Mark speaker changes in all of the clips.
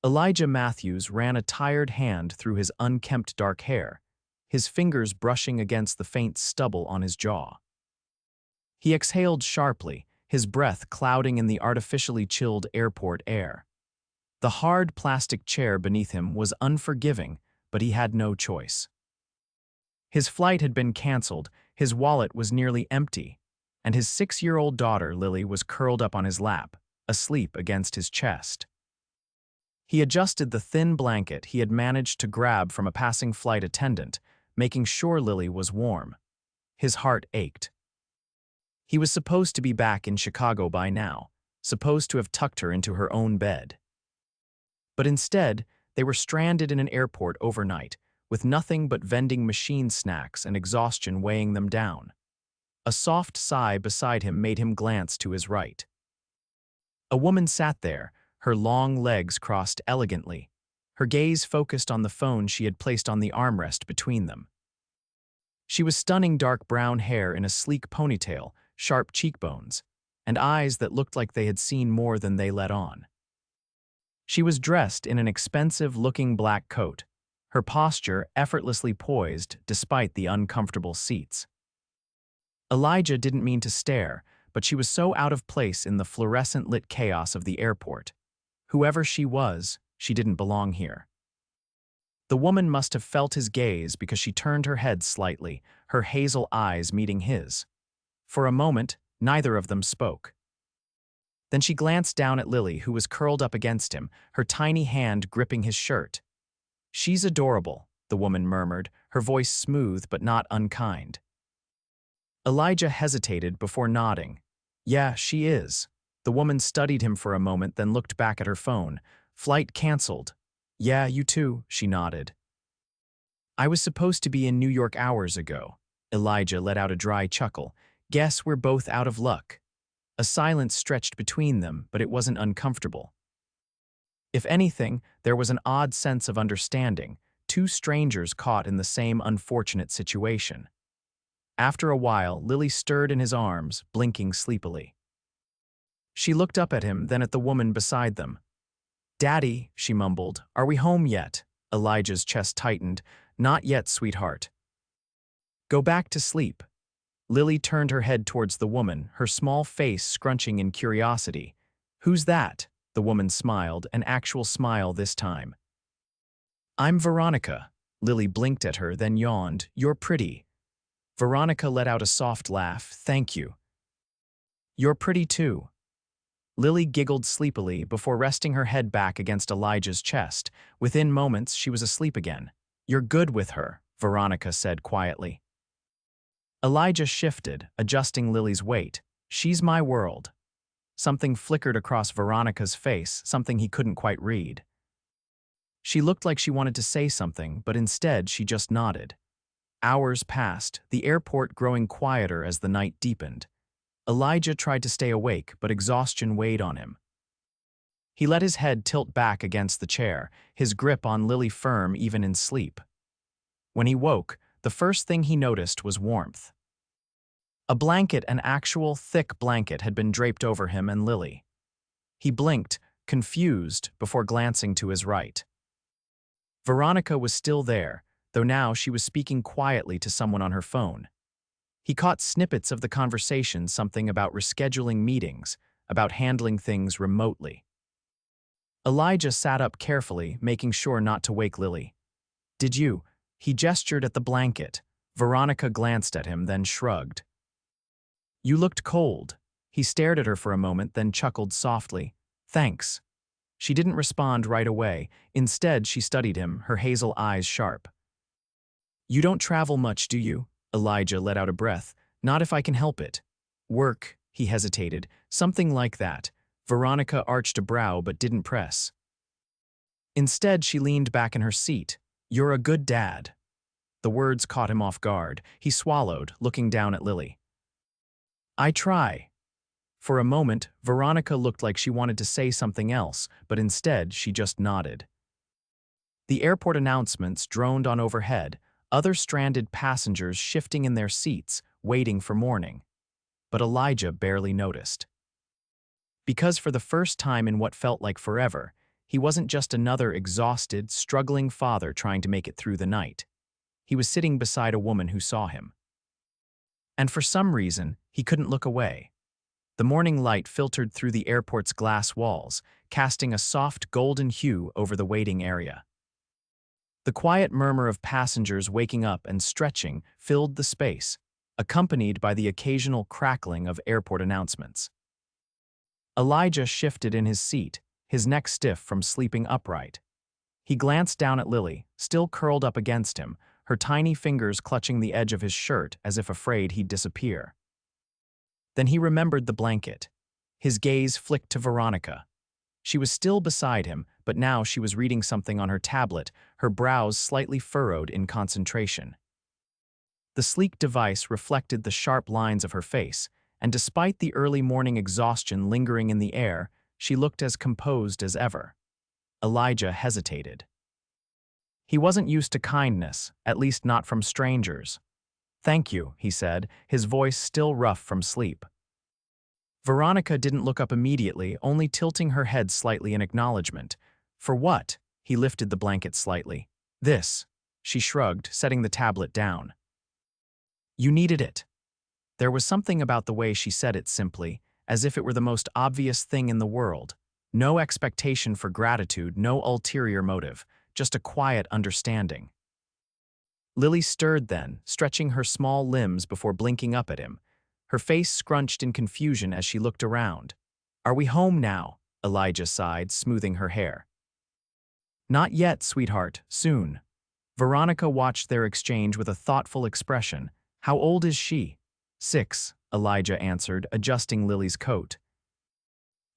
Speaker 1: Elijah Matthews ran a tired hand through his unkempt dark hair, his fingers brushing against the faint stubble on his jaw. He exhaled sharply, his breath clouding in the artificially chilled airport air. The hard plastic chair beneath him was unforgiving, but he had no choice. His flight had been canceled, his wallet was nearly empty, and his 6-year-old daughter, Lily, was curled up on his lap, asleep against his chest. He adjusted the thin blanket he had managed to grab from a passing flight attendant, making sure Lily was warm. His heart ached. He was supposed to be back in Chicago by now, supposed to have tucked her into her own bed. But instead, they were stranded in an airport overnight, with nothing but vending machine snacks and exhaustion weighing them down. A soft sigh beside him made him glance to his right. A woman sat there, her long legs crossed elegantly, her gaze focused on the phone she had placed on the armrest between them. She was stunning dark brown hair in a sleek ponytail, sharp cheekbones, and eyes that looked like they had seen more than they let on. She was dressed in an expensive-looking black coat, her posture effortlessly poised despite the uncomfortable seats. Elijah didn't mean to stare, but she was so out of place in the fluorescent-lit chaos of the airport. Whoever she was, she didn't belong here. The woman must have felt his gaze because she turned her head slightly, her hazel eyes meeting his. For a moment, neither of them spoke. Then she glanced down at Lily, who was curled up against him, her tiny hand gripping his shirt. "She's adorable," the woman murmured, her voice smooth but not unkind. Elijah hesitated before nodding. "Yeah, she is." The woman studied him for a moment, then looked back at her phone. "Flight canceled." "Yeah, you too," she nodded. "I was supposed to be in New York hours ago." Elijah let out a dry chuckle. "Guess we're both out of luck." A silence stretched between them, but it wasn't uncomfortable. If anything, there was an odd sense of understanding, two strangers caught in the same unfortunate situation. After a while, Lily stirred in his arms, blinking sleepily. She looked up at him, then at the woman beside them. "Daddy," she mumbled, "are we home yet?" Elijah's chest tightened. "Not yet, sweetheart." "Go back to sleep." Lily turned her head towards the woman, her small face scrunching in curiosity. "Who's that?" The woman smiled, an actual smile this time. "I'm Veronica." Lily blinked at her, then yawned. "You're pretty." Veronica let out a soft laugh. "Thank you." "You're pretty too." Lily giggled sleepily before resting her head back against Elijah's chest. Within moments, she was asleep again. "You're good with her," Veronica said quietly. Elijah shifted, adjusting Lily's weight. "She's my world." Something flickered across Veronica's face, something he couldn't quite read. She looked like she wanted to say something, but instead she just nodded. Hours passed, the airport growing quieter as the night deepened. Elijah tried to stay awake, but exhaustion weighed on him. He let his head tilt back against the chair, his grip on Lily firm even in sleep. When he woke, the first thing he noticed was warmth. A blanket, an actual thick blanket, had been draped over him and Lily. He blinked, confused, before glancing to his right. Veronica was still there, though now she was speaking quietly to someone on her phone. He caught snippets of the conversation, something about rescheduling meetings, about handling things remotely. Elijah sat up carefully, making sure not to wake Lily. "Did you?" He gestured at the blanket. Veronica glanced at him, then shrugged. "You looked cold." He stared at her for a moment, then chuckled softly. "Thanks." She didn't respond right away. Instead, she studied him, her hazel eyes sharp. "You don't travel much, do you?" Elijah let out a breath. "Not if I can help it." "Work," he hesitated. "Something like that." Veronica arched a brow but didn't press. Instead, she leaned back in her seat. "You're a good dad." The words caught him off guard. He swallowed, looking down at Lily. "I try." For a moment, Veronica looked like she wanted to say something else, but instead she just nodded. The airport announcements droned on overhead, other stranded passengers shifting in their seats, waiting for morning. But Elijah barely noticed. Because for the first time in what felt like forever, He wasn't just another exhausted, struggling father trying to make it through the night. He was sitting beside a woman who saw him. And for some reason, he couldn't look away. The morning light filtered through the airport's glass walls, casting a soft golden hue over the waiting area. The quiet murmur of passengers waking up and stretching filled the space, accompanied by the occasional crackling of airport announcements. Elijah shifted in his seat, his neck stiff from sleeping upright. He glanced down at Lily, still curled up against him, her tiny fingers clutching the edge of his shirt as if afraid he'd disappear. Then he remembered the blanket. His gaze flicked to Veronica. She was still beside him, but now she was reading something on her tablet, her brows slightly furrowed in concentration. The sleek device reflected the sharp lines of her face, and despite the early morning exhaustion lingering in the air, she looked as composed as ever. Elijah hesitated. He wasn't used to kindness, at least not from strangers. "Thank you," he said, his voice still rough from sleep. Veronica didn't look up immediately, only tilting her head slightly in acknowledgement. "For what?" He lifted the blanket slightly. "This," she shrugged, setting the tablet down. "You needed it." There was something about the way she said it simply, as if it were the most obvious thing in the world. No expectation for gratitude, no ulterior motive, just a quiet understanding. Lily stirred then, stretching her small limbs before blinking up at him. Her face scrunched in confusion as she looked around. "Are we home now?" Elijah sighed, smoothing her hair. "Not yet, sweetheart, soon." Veronica watched their exchange with a thoughtful expression. "How old is she?" 6, Elijah answered, adjusting Lily's coat.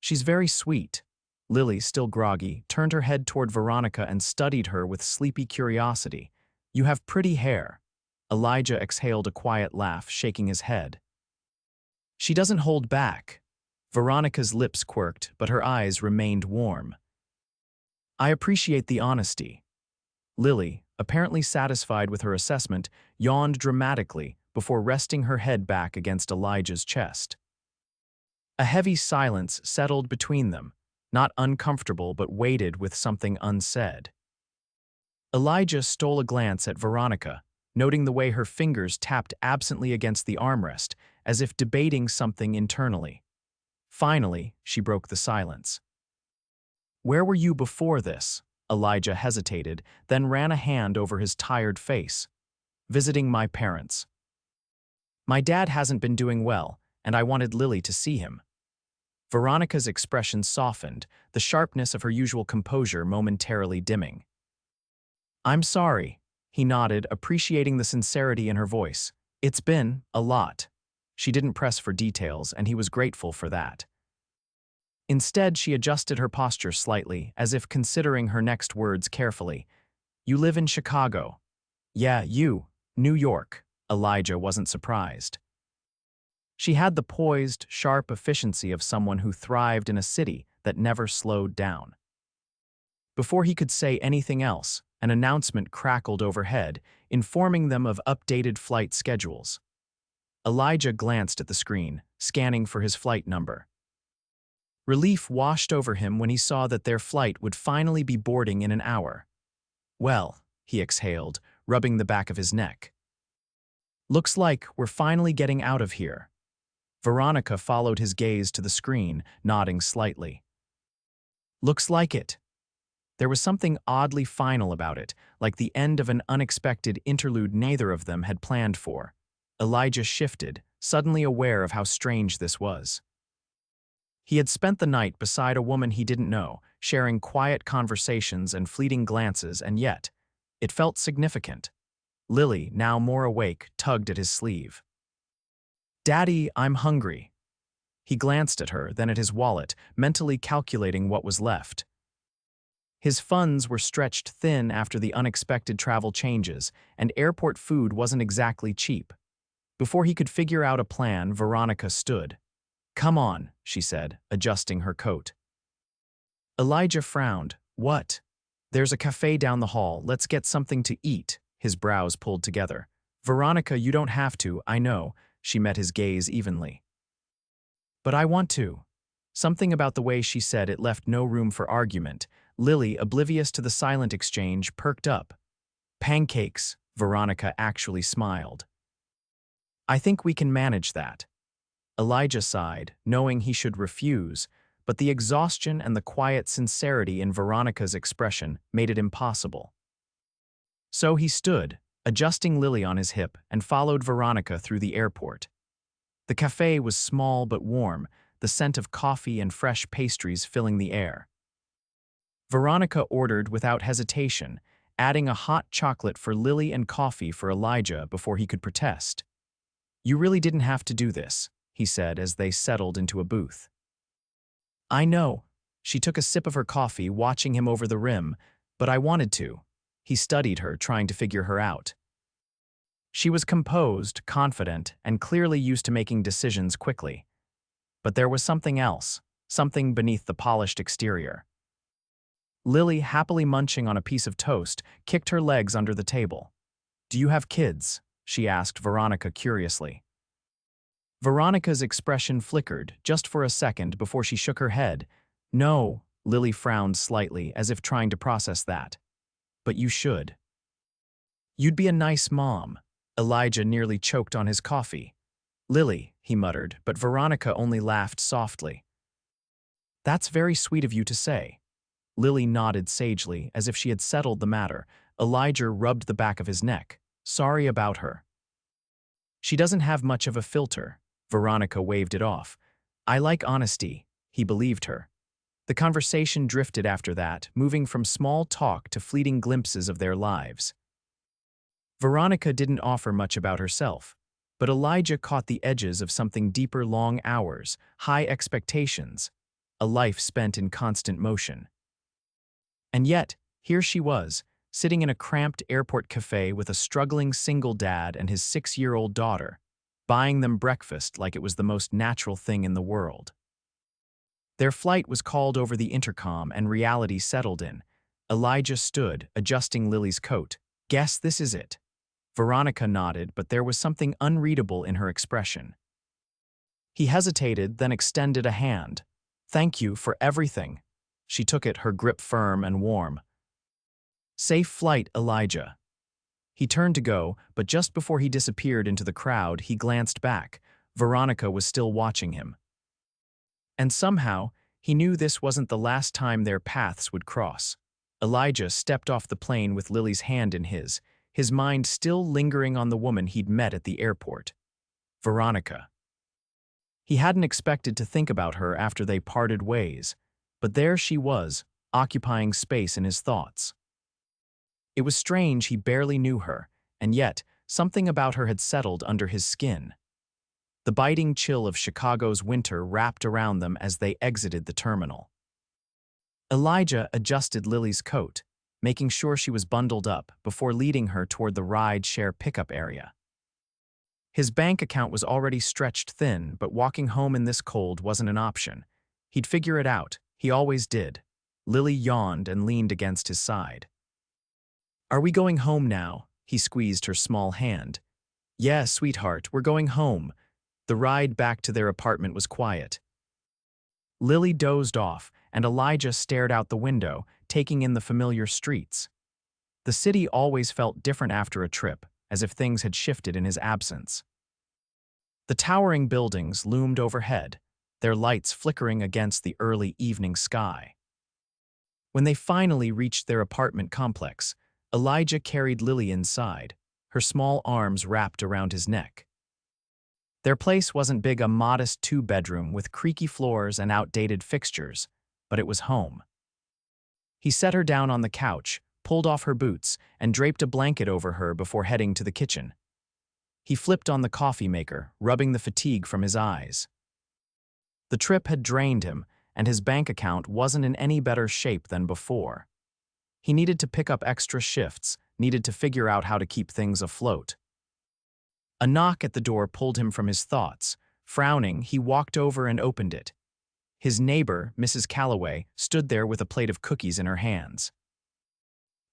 Speaker 1: "She's very sweet." Lily, still groggy, turned her head toward Veronica and studied her with sleepy curiosity. "You have pretty hair." Elijah exhaled a quiet laugh, shaking his head. "She doesn't hold back." Veronica's lips quirked, but her eyes remained warm. "I appreciate the honesty." Lily, apparently satisfied with her assessment, yawned dramatically before resting her head back against Elijah's chest. A heavy silence settled between them, not uncomfortable but weighted with something unsaid. Elijah stole a glance at Veronica, noting the way her fingers tapped absently against the armrest, as if debating something internally. Finally, she broke the silence. "Where were you before this?" Elijah hesitated, then ran a hand over his tired face. "Visiting my parents. My dad hasn't been doing well, and I wanted Lily to see him." Veronica's expression softened, the sharpness of her usual composure momentarily dimming. "I'm sorry," he nodded, appreciating the sincerity in her voice. "It's been a lot." She didn't press for details, and he was grateful for that. Instead, she adjusted her posture slightly, as if considering her next words carefully. "You live in Chicago." "Yeah, New York." Elijah wasn't surprised. She had the poised, sharp efficiency of someone who thrived in a city that never slowed down. Before he could say anything else, an announcement crackled overhead, informing them of updated flight schedules. Elijah glanced at the screen, scanning for his flight number. Relief washed over him when he saw that their flight would finally be boarding in an hour. "Well," he exhaled, rubbing the back of his neck. "Looks like we're finally getting out of here." Veronica followed his gaze to the screen, nodding slightly. "Looks like it." There was something oddly final about it, like the end of an unexpected interlude neither of them had planned for. Elijah shifted, suddenly aware of how strange this was. He had spent the night beside a woman he didn't know, sharing quiet conversations and fleeting glances, and yet, it felt significant. Lily, now more awake, tugged at his sleeve. "Daddy, I'm hungry." He glanced at her, then at his wallet, mentally calculating what was left. His funds were stretched thin after the unexpected travel changes, and airport food wasn't exactly cheap. Before he could figure out a plan, Veronica stood. "Come on," she said, adjusting her coat. Elijah frowned. "What?" "There's a cafe down the hall. Let's get something to eat." His brows pulled together. "Veronica, you don't have to, I know." She met his gaze evenly. "But I want to." Something about the way she said it left no room for argument, Lily, oblivious to the silent exchange, perked up. Pancakes, Veronica actually smiled. I think we can manage that. Elijah sighed, knowing he should refuse, but the exhaustion and the quiet sincerity in Veronica's expression made it impossible. So he stood, adjusting Lily on his hip, and followed Veronica through the airport. The cafe was small but warm, the scent of coffee and fresh pastries filling the air. Veronica ordered without hesitation, adding a hot chocolate for Lily and coffee for Elijah before he could protest. You really didn't have to do this, he said as they settled into a booth. I know. She took a sip of her coffee, watching him over the rim, but I wanted to. He studied her, trying to figure her out. She was composed, confident, and clearly used to making decisions quickly. But there was something else, something beneath the polished exterior. Lily, happily munching on a piece of toast, kicked her legs under the table. Do you have kids? She asked Veronica curiously. Veronica's expression flickered just for a second before she shook her head. No, Lily frowned slightly as if trying to process that. But you should. You'd be a nice mom. Elijah nearly choked on his coffee. Lily, he muttered, but Veronica only laughed softly. That's very sweet of you to say. Lily nodded sagely, as if she had settled the matter. Elijah rubbed the back of his neck. Sorry about her. She doesn't have much of a filter. Veronica waved it off. I like honesty. He believed her. The conversation drifted after that, moving from small talk to fleeting glimpses of their lives. Veronica didn't offer much about herself, but Elijah caught the edges of something deeper: long hours, high expectations, a life spent in constant motion. And yet, here she was, sitting in a cramped airport cafe with a struggling single dad and his 6-year-old daughter, buying them breakfast like it was the most natural thing in the world. Their flight was called over the intercom and reality settled in. Elijah stood, adjusting Lily's coat. Guess this is it. Veronica nodded, but there was something unreadable in her expression. He hesitated, then extended a hand. Thank you for everything. She took it, her grip firm and warm. Safe flight, Elijah. He turned to go, but just before he disappeared into the crowd, he glanced back. Veronica was still watching him. And somehow, he knew this wasn't the last time their paths would cross. Elijah stepped off the plane with Lily's hand in his mind still lingering on the woman he'd met at the airport. Veronica. He hadn't expected to think about her after they parted ways, but there she was, occupying space in his thoughts. It was strange he barely knew her, and yet something about her had settled under his skin. The biting chill of Chicago's winter wrapped around them as they exited the terminal. Elijah adjusted Lily's coat, making sure she was bundled up before leading her toward the ride-share pickup area. His bank account was already stretched thin, but walking home in this cold wasn't an option. He'd figure it out. He always did. Lily yawned and leaned against his side. Are we going home now? He squeezed her small hand. Yeah, sweetheart, we're going home. The ride back to their apartment was quiet. Lily dozed off, and Elijah stared out the window, taking in the familiar streets. The city always felt different after a trip, as if things had shifted in his absence. The towering buildings loomed overhead, their lights flickering against the early evening sky. When they finally reached their apartment complex, Elijah carried Lily inside, her small arms wrapped around his neck. Their place wasn't big, a modest 2-bedroom with creaky floors and outdated fixtures, but it was home. He set her down on the couch, pulled off her boots, and draped a blanket over her before heading to the kitchen. He flipped on the coffee maker, rubbing the fatigue from his eyes. The trip had drained him, and his bank account wasn't in any better shape than before. He needed to pick up extra shifts, needed to figure out how to keep things afloat. A knock at the door pulled him from his thoughts. Frowning, he walked over and opened it. His neighbor, Mrs. Calloway, stood there with a plate of cookies in her hands.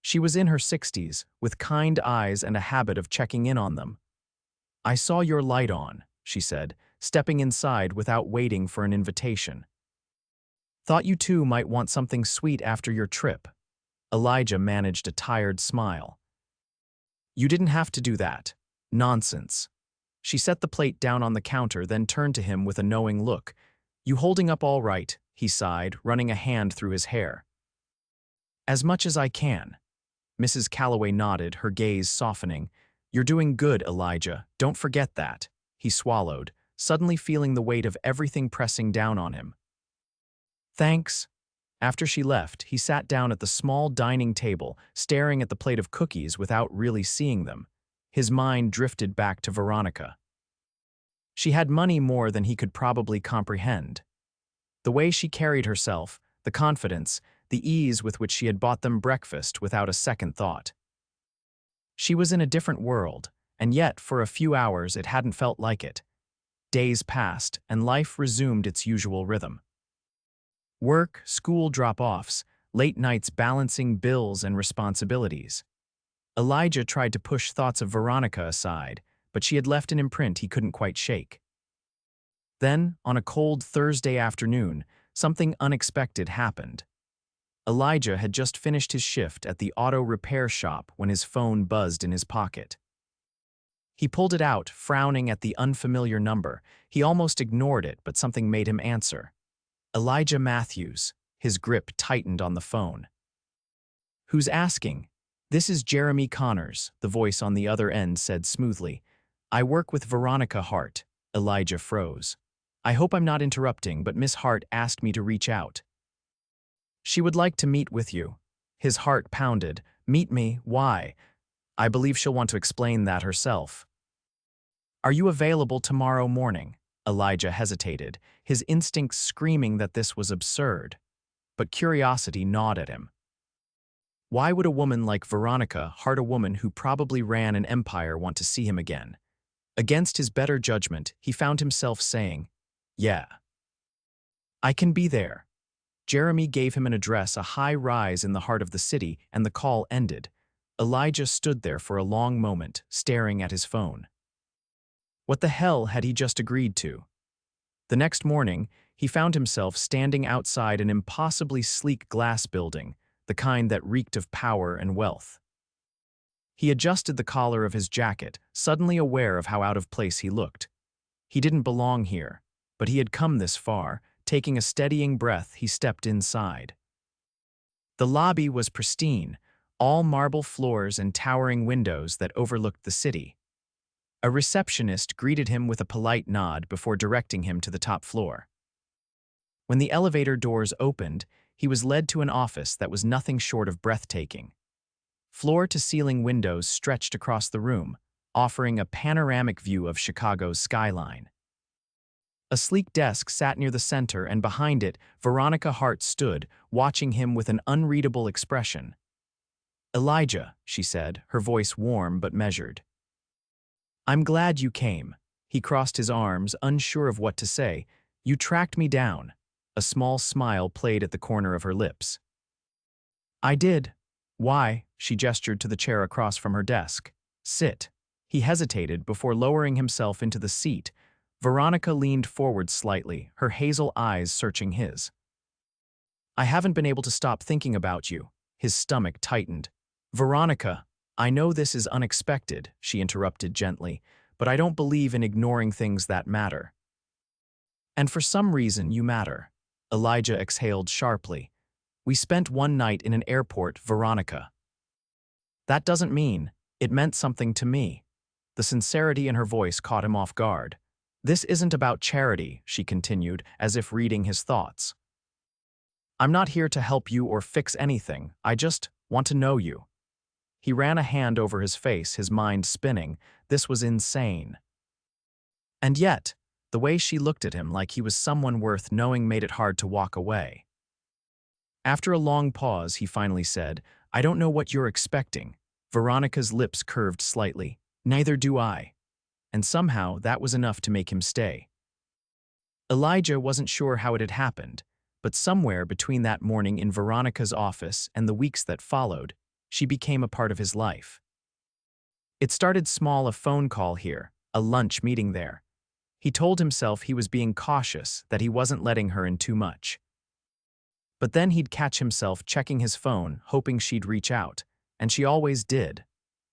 Speaker 1: She was in her 60s, with kind eyes and a habit of checking in on them. I saw your light on, she said, stepping inside without waiting for an invitation. Thought you two might want something sweet after your trip. Elijah managed a tired smile. You didn't have to do that. Nonsense. She set the plate down on the counter, then turned to him with a knowing look. You holding up all right, he sighed, running a hand through his hair. As much as I can. Mrs. Calloway nodded, her gaze softening. You're doing good, Elijah. Don't forget that. He swallowed, suddenly feeling the weight of everything pressing down on him. Thanks. After she left, he sat down at the small dining table, staring at the plate of cookies without really seeing them. His mind drifted back to Veronica. She had money more than he could probably comprehend. The way she carried herself, the confidence, the ease with which she had bought them breakfast without a second thought. She was in a different world, and yet for a few hours it hadn't felt like it. Days passed, and life resumed its usual rhythm. Work, school drop-offs, late nights balancing bills and responsibilities. Elijah tried to push thoughts of Veronica aside, but she had left an imprint he couldn't quite shake. Then, on a cold Thursday afternoon, something unexpected happened. Elijah had just finished his shift at the auto repair shop when his phone buzzed in his pocket. He pulled it out, frowning at the unfamiliar number. He almost ignored it, but something made him answer. Elijah Matthews. His grip tightened on the phone. Who's asking? This is Jeremy Connors, the voice on the other end said smoothly. I work with Veronica Hart. Elijah froze. I hope I'm not interrupting, but Miss Hart asked me to reach out. She would like to meet with you. His heart pounded. Meet me? Why? I believe she'll want to explain that herself. Are you available tomorrow morning? Elijah hesitated, his instincts screaming that this was absurd. But curiosity gnawed at him. Why would a woman like Veronica Hart, a woman who probably ran an empire, want to see him again? Against his better judgment, he found himself saying, Yeah. I can be there. Jeremy gave him an address, a high rise in the heart of the city, and the call ended. Elijah stood there for a long moment, staring at his phone. What the hell had he just agreed to? The next morning, he found himself standing outside an impossibly sleek glass building, the kind that reeked of power and wealth. He adjusted the collar of his jacket, suddenly aware of how out of place he looked. He didn't belong here, but he had come this far. Taking a steadying breath, he stepped inside. The lobby was pristine, all marble floors and towering windows that overlooked the city. A receptionist greeted him with a polite nod before directing him to the top floor. When the elevator doors opened, he was led to an office that was nothing short of breathtaking. Floor-to-ceiling windows stretched across the room, offering a panoramic view of Chicago's skyline. A sleek desk sat near the center, and behind it, Veronica Hart stood, watching him with an unreadable expression. Elijah, she said, her voice warm but measured. I'm glad you came. He crossed his arms, unsure of what to say. You tracked me down. A small smile played at the corner of her lips. I did. Why? She gestured to the chair across from her desk. Sit. He hesitated before lowering himself into the seat. Veronica leaned forward slightly, her hazel eyes searching his. I haven't been able to stop thinking about you. His stomach tightened. Veronica, I know this is unexpected, she interrupted gently, but I don't believe in ignoring things that matter. And for some reason you matter. Elijah exhaled sharply. We spent one night in an airport, Veronica. That doesn't mean. It meant something to me. The sincerity in her voice caught him off guard. This isn't about charity, she continued, as if reading his thoughts. I'm not here to help you or fix anything. I just want to know you. He ran a hand over his face, his mind spinning. This was insane. And yet, the way she looked at him like he was someone worth knowing made it hard to walk away. After a long pause, he finally said, I don't know what you're expecting. Veronica's lips curved slightly. Neither do I. And somehow that was enough to make him stay. Elijah wasn't sure how it had happened, but somewhere between that morning in Veronica's office and the weeks that followed, she became a part of his life. It started small, a phone call here, a lunch meeting there. He told himself he was being cautious, that he wasn't letting her in too much. But then he'd catch himself checking his phone, hoping she'd reach out. And she always did.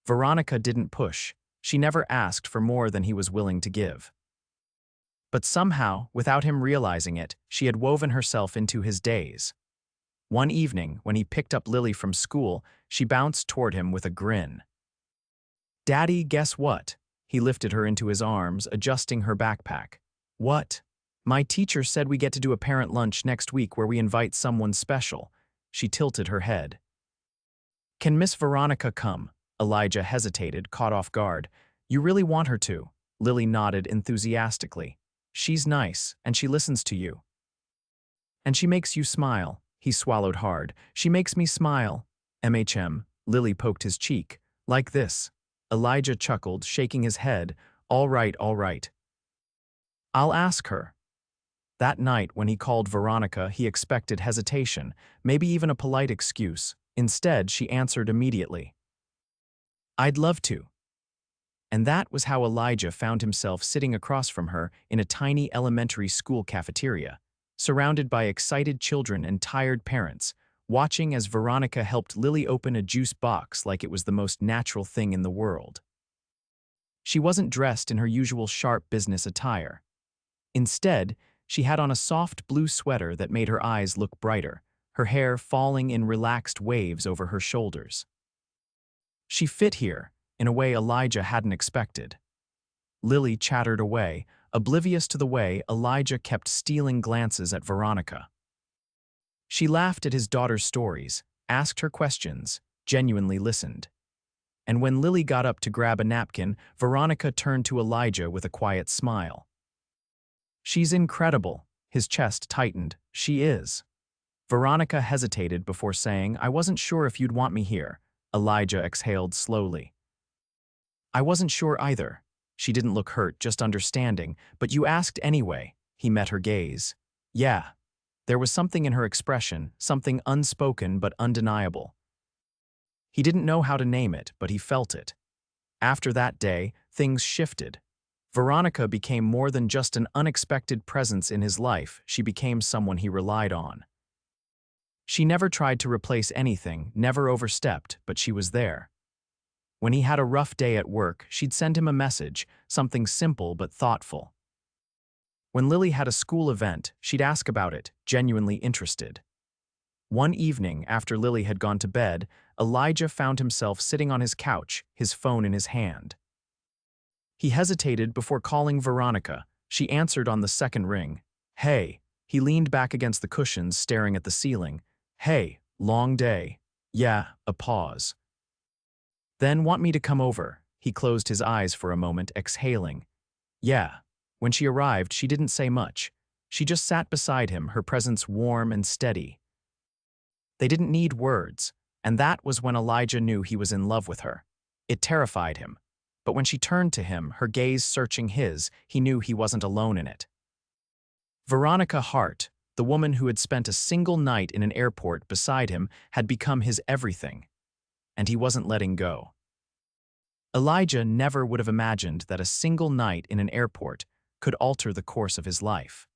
Speaker 1: Veronica didn't push. She never asked for more than he was willing to give. But somehow, without him realizing it, she had woven herself into his days. One evening, when he picked up Lily from school, she bounced toward him with a grin. "Daddy, guess what?" He lifted her into his arms, adjusting her backpack. "What?" "My teacher said we get to do a parent lunch next week where we invite someone special." She tilted her head. "Can Miss Veronica come?" Elijah hesitated, caught off guard. "You really want her to?" Lily nodded enthusiastically. "She's nice, and she listens to you. And she makes you smile." He swallowed hard. "She makes me smile." Lily poked his cheek. "Like this." Elijah chuckled, shaking his head. All right. I'll ask her." That night, when he called Veronica, he expected hesitation, maybe even a polite excuse. Instead, she answered immediately. "I'd love to." And that was how Elijah found himself sitting across from her in a tiny elementary school cafeteria, surrounded by excited children and tired parents, watching as Veronica helped Lily open a juice box like it was the most natural thing in the world. She wasn't dressed in her usual sharp business attire. Instead, she had on a soft blue sweater that made her eyes look brighter, her hair falling in relaxed waves over her shoulders. She fit here, in a way Elijah hadn't expected. Lily chattered away, oblivious to the way Elijah kept stealing glances at Veronica. She laughed at his daughter's stories, asked her questions, genuinely listened. And when Lily got up to grab a napkin, Veronica turned to Elijah with a quiet smile. "She's incredible." His chest tightened. "She is." Veronica hesitated before saying, "I wasn't sure if you'd want me here." Elijah exhaled slowly. "I wasn't sure either." She didn't look hurt, just understanding. "But you asked anyway." He met her gaze. "Yeah." There was something in her expression, something unspoken but undeniable. He didn't know how to name it, but he felt it. After that day, things shifted. Veronica became more than just an unexpected presence in his life. She became someone he relied on. She never tried to replace anything, never overstepped, but she was there. When he had a rough day at work, she'd send him a message, something simple but thoughtful. When Lily had a school event, she'd ask about it, genuinely interested. One evening, after Lily had gone to bed, Elijah found himself sitting on his couch, his phone in his hand. He hesitated before calling Veronica. She answered on the second ring. "Hey." He leaned back against the cushions, staring at the ceiling. "Hey, long day." "Yeah." A pause. "Then want me to come over?" He closed his eyes for a moment, exhaling. "Yeah." When she arrived, she didn't say much. She just sat beside him, her presence warm and steady. They didn't need words, and that was when Elijah knew he was in love with her. It terrified him. But when she turned to him, her gaze searching his, he knew he wasn't alone in it. Veronica Hart, the woman who had spent a single night in an airport beside him, had become his everything. And he wasn't letting go. Elijah never would have imagined that a single night in an airport could alter the course of his life.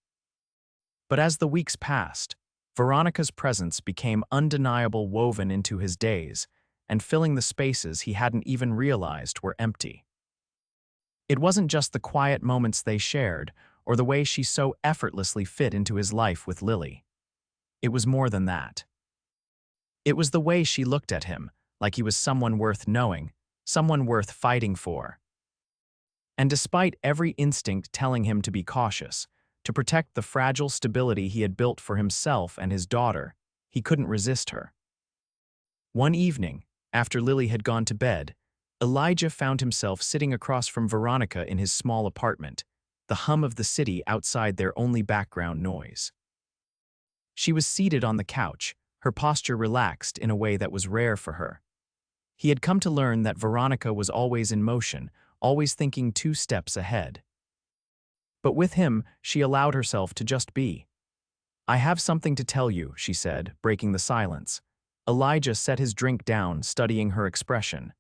Speaker 1: But as the weeks passed, Veronica's presence became undeniable, woven into his days, and filling the spaces he hadn't even realized were empty. It wasn't just the quiet moments they shared, or the way she so effortlessly fit into his life with Lily. It was more than that. It was the way she looked at him, like he was someone worth knowing, someone worth fighting for. And despite every instinct telling him to be cautious, to protect the fragile stability he had built for himself and his daughter, he couldn't resist her. One evening, after Lily had gone to bed, Elijah found himself sitting across from Veronica in his small apartment, the hum of the city outside their only background noise. She was seated on the couch, her posture relaxed in a way that was rare for her. He had come to learn that Veronica was always in motion, always thinking 2 steps ahead. But with him, she allowed herself to just be. "I have something to tell you," she said, breaking the silence. Elijah set his drink down, studying her expression.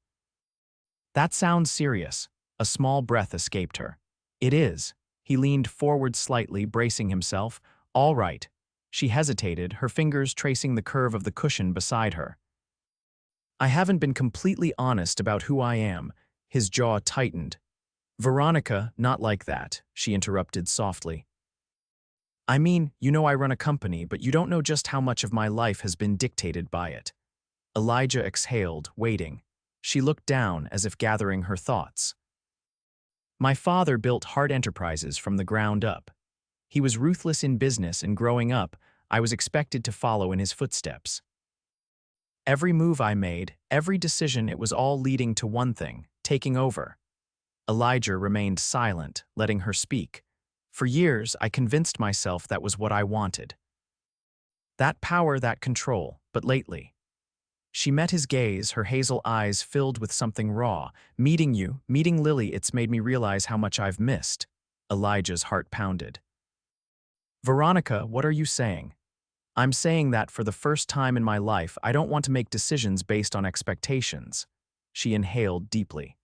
Speaker 1: "That sounds serious." A small breath escaped her. "It is." He leaned forward slightly, bracing himself. "All right." She hesitated, her fingers tracing the curve of the cushion beside her. I haven't been completely honest about who I am. His jaw tightened. Veronica, not like that, she interrupted softly. I mean, you know I run a company, but you don't know just how much of my life has been dictated by it. Elijah exhaled, waiting. She looked down as if gathering her thoughts. My father built Hart Enterprises from the ground up. He was ruthless in business, and growing up, I was expected to follow in his footsteps. Every move I made, every decision, it was all leading to one thing: taking over. Elijah remained silent, letting her speak. For years, I convinced myself that was what I wanted. That power, that control, but lately. She met his gaze, her hazel eyes filled with something raw. Meeting you, meeting Lily, it's made me realize how much I've missed. Elijah's heart pounded. Veronica, what are you saying? I'm saying that for the first time in my life, I don't want to make decisions based on expectations. She inhaled deeply.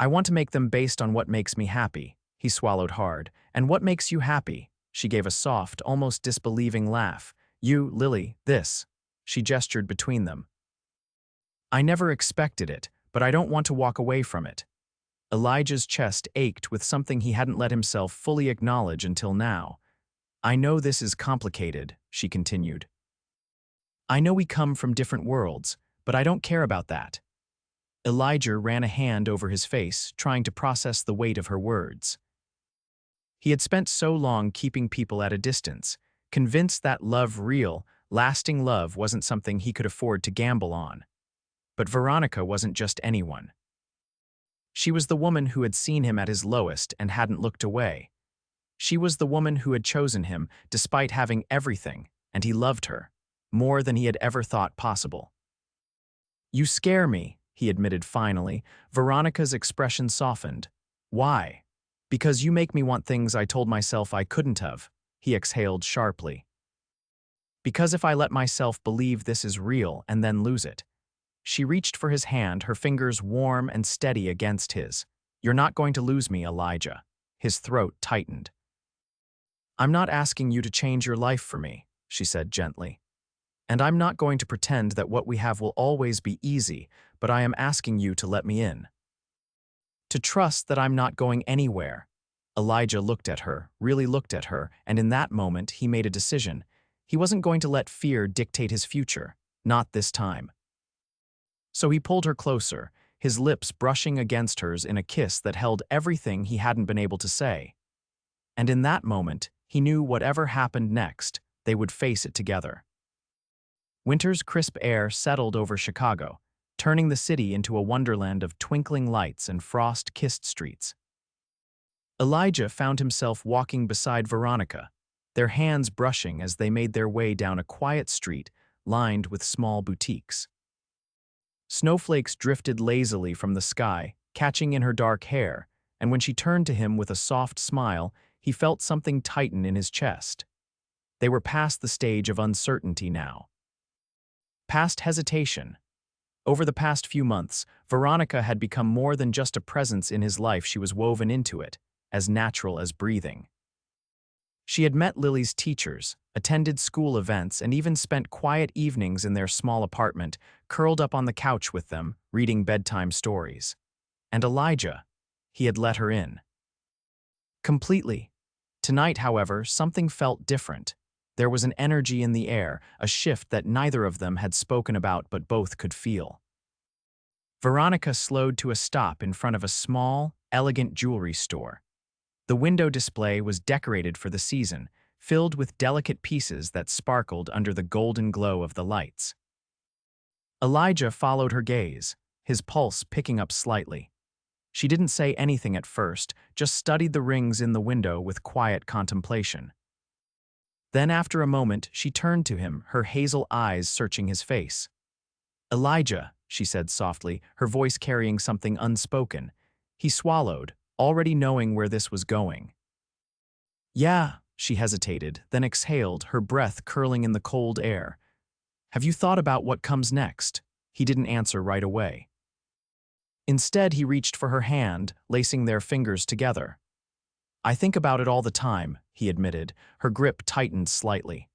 Speaker 1: I want to make them based on what makes me happy. He swallowed hard. And what makes you happy? She gave a soft, almost disbelieving laugh. You, Lily, this. She gestured between them. I never expected it, but I don't want to walk away from it. Elijah's chest ached with something he hadn't let himself fully acknowledge until now. I know this is complicated, she continued. I know we come from different worlds, but I don't care about that. Elijah ran a hand over his face, trying to process the weight of her words. He had spent so long keeping people at a distance, convinced that love, real, lasting love, wasn't something he could afford to gamble on. But Veronica wasn't just anyone. She was the woman who had seen him at his lowest and hadn't looked away. She was the woman who had chosen him despite having everything, and he loved her, more than he had ever thought possible. You scare me, he admitted finally. Veronica's expression softened. Why? Because you make me want things I told myself I couldn't have, he exhaled sharply. Because if I let myself believe this is real and then lose it. She reached for his hand, her fingers warm and steady against his. You're not going to lose me, Elijah. His throat tightened. I'm not asking you to change your life for me, she said gently. And I'm not going to pretend that what we have will always be easy, but I am asking you to let me in. To trust that I'm not going anywhere. Elijah looked at her, really looked at her, and in that moment he made a decision. He wasn't going to let fear dictate his future, not this time. So he pulled her closer, his lips brushing against hers in a kiss that held everything he hadn't been able to say. And in that moment, he knew whatever happened next, they would face it together. Winter's crisp air settled over Chicago, turning the city into a wonderland of twinkling lights and frost-kissed streets. Elijah found himself walking beside Veronica, their hands brushing as they made their way down a quiet street lined with small boutiques. Snowflakes drifted lazily from the sky, catching in her dark hair, and when she turned to him with a soft smile, he felt something tighten in his chest. They were past the stage of uncertainty now. Past hesitation. Over the past few months, Veronica had become more than just a presence in his life. She was woven into it, as natural as breathing. She had met Lily's teachers, attended school events, and even spent quiet evenings in their small apartment, curled up on the couch with them, reading bedtime stories. And Elijah, he had let her in. Completely. Tonight, however, something felt different. There was an energy in the air, a shift that neither of them had spoken about but both could feel. Veronica slowed to a stop in front of a small, elegant jewelry store. The window display was decorated for the season, filled with delicate pieces that sparkled under the golden glow of the lights. Elijah followed her gaze, his pulse picking up slightly. She didn't say anything at first, just studied the rings in the window with quiet contemplation. Then after a moment, she turned to him, her hazel eyes searching his face. Elijah, she said softly, her voice carrying something unspoken. He swallowed, already knowing where this was going. Yeah, she hesitated, then exhaled, her breath curling in the cold air. Have you thought about what comes next? He didn't answer right away. Instead, he reached for her hand, lacing their fingers together. I think about it all the time, he admitted, her grip tightened slightly.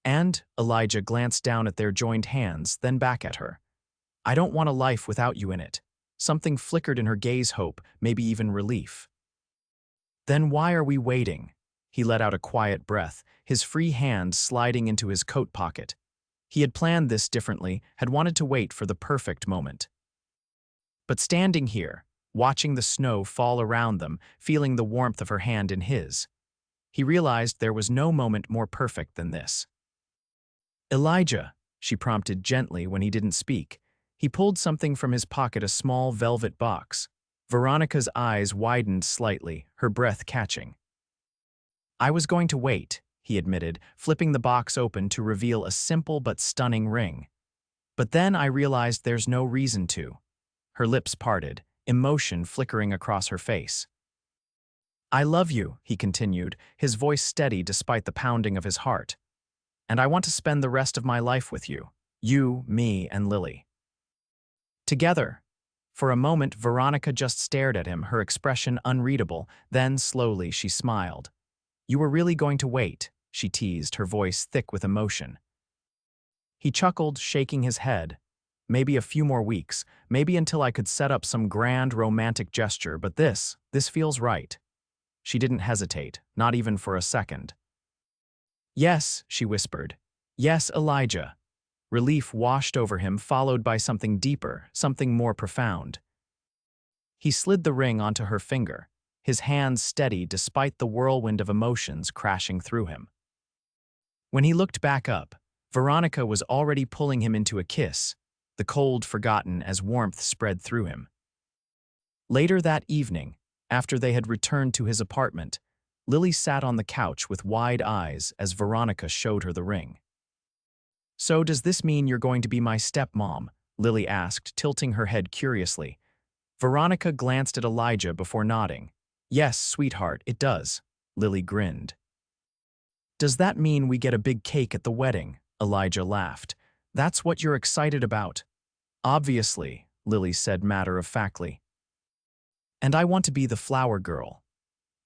Speaker 1: And, Elijah glanced down at their joined hands, then back at her. I don't want a life without you in it. Something flickered in her gaze, hope, maybe even relief. Then why are we waiting? He let out a quiet breath, his free hand sliding into his coat pocket. He had planned this differently, had wanted to wait for the perfect moment. But standing here, watching the snow fall around them, feeling the warmth of her hand in his, he realized there was no moment more perfect than this. Elijah, she prompted gently when he didn't speak. He pulled something from his pocket, a small velvet box. Veronica's eyes widened slightly, her breath catching. I was going to wait, he admitted, flipping the box open to reveal a simple but stunning ring. But then I realized there's no reason to. Her lips parted, emotion flickering across her face. I love you, he continued, his voice steady despite the pounding of his heart. And I want to spend the rest of my life with you. You, me, and Lily. Together. For a moment, Veronica just stared at him, her expression unreadable. Then, slowly, she smiled. You were really going to wait, she teased, her voice thick with emotion. He chuckled, shaking his head. Maybe a few more weeks, maybe until I could set up some grand romantic gesture, but this feels right. She didn't hesitate, not even for a second. Yes, she whispered. Yes, Elijah. Relief washed over him, followed by something deeper, something more profound. He slid the ring onto her finger, his hands steady despite the whirlwind of emotions crashing through him. When he looked back up, Veronica was already pulling him into a kiss, the cold forgotten as warmth spread through him. Later that evening, after they had returned to his apartment, Lily sat on the couch with wide eyes as Veronica showed her the ring. So does this mean you're going to be my stepmom? Lily asked, tilting her head curiously. Veronica glanced at Elijah before nodding. Yes, sweetheart, it does. Lily grinned. Does that mean we get a big cake at the wedding? Elijah laughed. That's what you're excited about. Obviously, Lily said matter-of-factly. And I want to be the flower girl.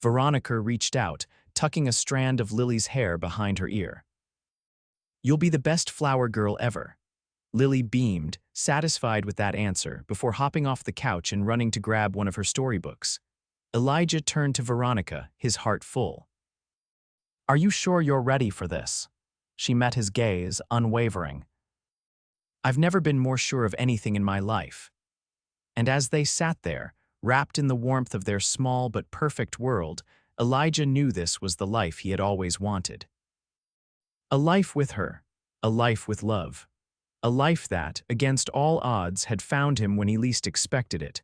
Speaker 1: Veronica reached out, tucking a strand of Lily's hair behind her ear. You'll be the best flower girl ever. Lily beamed, satisfied with that answer, before hopping off the couch and running to grab one of her storybooks. Elijah turned to Veronica, his heart full. Are you sure you're ready for this? She met his gaze, unwavering. I've never been more sure of anything in my life. And as they sat there, wrapped in the warmth of their small but perfect world, Elijah knew this was the life he had always wanted. A life with her, a life with love, a life that, against all odds, had found him when he least expected it,